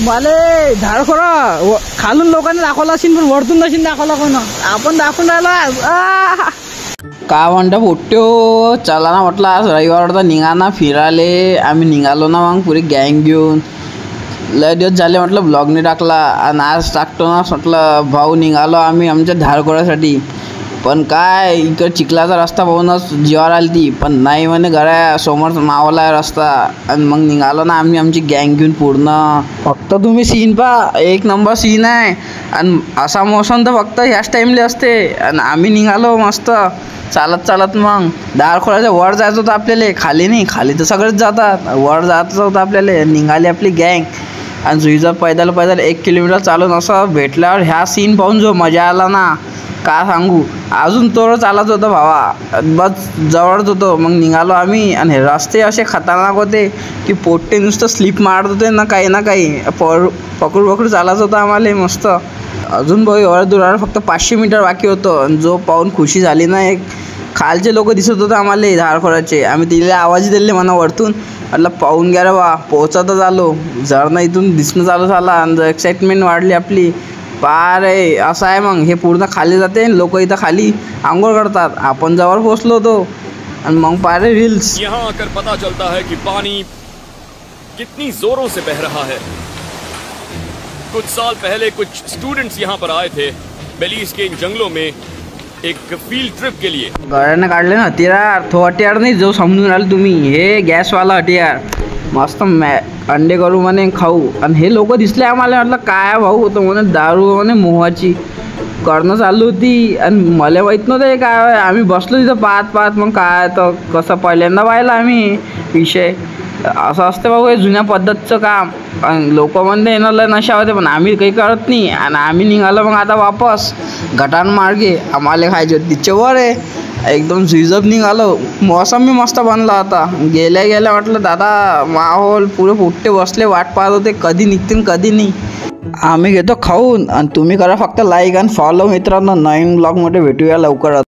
मला झाड खरं खालून लोकांनी दाखवलं असेल पण वरतून नशीन दाखवलं कोण आपण दाखवून राहिलो का म्हणतं पोट्यो चला ना म्हटलं आज रविवार होता निघा ना फिराले आम्ही निघालो ना मग पुरी गँग घेऊन लय दिवस झाले म्हटलं ब्लॉग नाही टाकला आणि आज टाकतो ना म्हटलं भाऊ निघालो आम्ही आमच्या धारकोड्यासाठी पण काय इकडं चिखलाचा रस्ता पाहूनच जीवावर आली ती पण नाही म्हणे घरासमोर मावला रस्ता आणि मग निघालो ना आम्ही आमची गँग घेऊन पूर्ण फक्त तुम्ही सीन पहा एक नंबर सीन आहे आणि असा मोसम तर फक्त ह्याच टाईमला असते आणि आम्ही निघालो मस्त चालत चालत मग धारखोड्याच्या वर जायचं होतं आपल्याला खाली नाही खाली तर सगळेच जातात वर जायचं होतं आपल्याला निघाली आपली गँग आणि जुईचा पैदल 1 किलोमीटर चालून असं भेटल्यावर ह्या सीन पाहून जो मजा आला ना का सांगू अजून तोवर चालत होतं भावा बस जवळच होतो मग निघालो आम्ही आणि रस्ते असे खतरनाक होते की पोट्टे नुसतं स्लिप मारत होते ना काही पकडू चालायचं होतं आम्हाला मस्त अजून भाऊ एवढं दूर फक्त 500 मीटर बाकी होतं आणि जो पाहून खुशी झाली ना एक खालचे लोक दिसत होते आम्हाला धारखोड्याचे आम्ही तिला आवाज दिले म्हणा वरतून म्हटलं पाहून घ्या रे बा पोहोचतच आलो जर ना इथून दिसणं चालू झाला आणि एक्साइटमेंट वाढली आपली पार आहे असं आहे मग हे पूर्ण खाली जाते लोक इथं खाली आंघोळ करतात आपण जवळ पोहोचलो होतो आणि मग पार रील्स यहाँ आकर पता चलता है कि पानी कितनी जोरों से बह रहा है। कुछ साल पहले कुछ स्टूडेंट्स यहाँ पर आए थे बेलीज के इन जंगलों में एक फील्ड ट्रिप के लिए। गळ्यानं काढले ना हथियार तो हथियार नाही जो समजून राहिले तुम्ही हे गॅसवाला हथियार मस्त अंडे करू म्हणे खाऊ आणि हे लोक दिसले आम्हाला म्हटलं काय भाऊ होतं म्हणे दारू म्हणे मोहाची करणं चालू होती आणि मला माहीत नव्हतं हे काय आम्ही बसलो तिथं पाहत मग काय तर कसं पहिल्यांदा पाहिलं आम्ही विषय असं असतं भाऊ हे जुन्या पद्धतीचं काम आणि लोक म्हणते येणार नशा होते पण आम्ही काही करत नाही आणि आम्ही निघालो मग आता वापस घटांमार्गे आम्हाला खायचे तिच्या वर आहे एकदम झुईजप निघालो मौसम मी मस्त बनला होता गेल्या म्हटलं दादा माहोल पुरे पुट्टे बसले वाट पाहत होते कधी निघतील कधी नाही आम्ही घेतो खाऊन आणि तुम्ही करा फक्त लाईक आणि फॉलो मित्रांनो नवीन ब्लॉगमध्ये भेटूया लवकरच।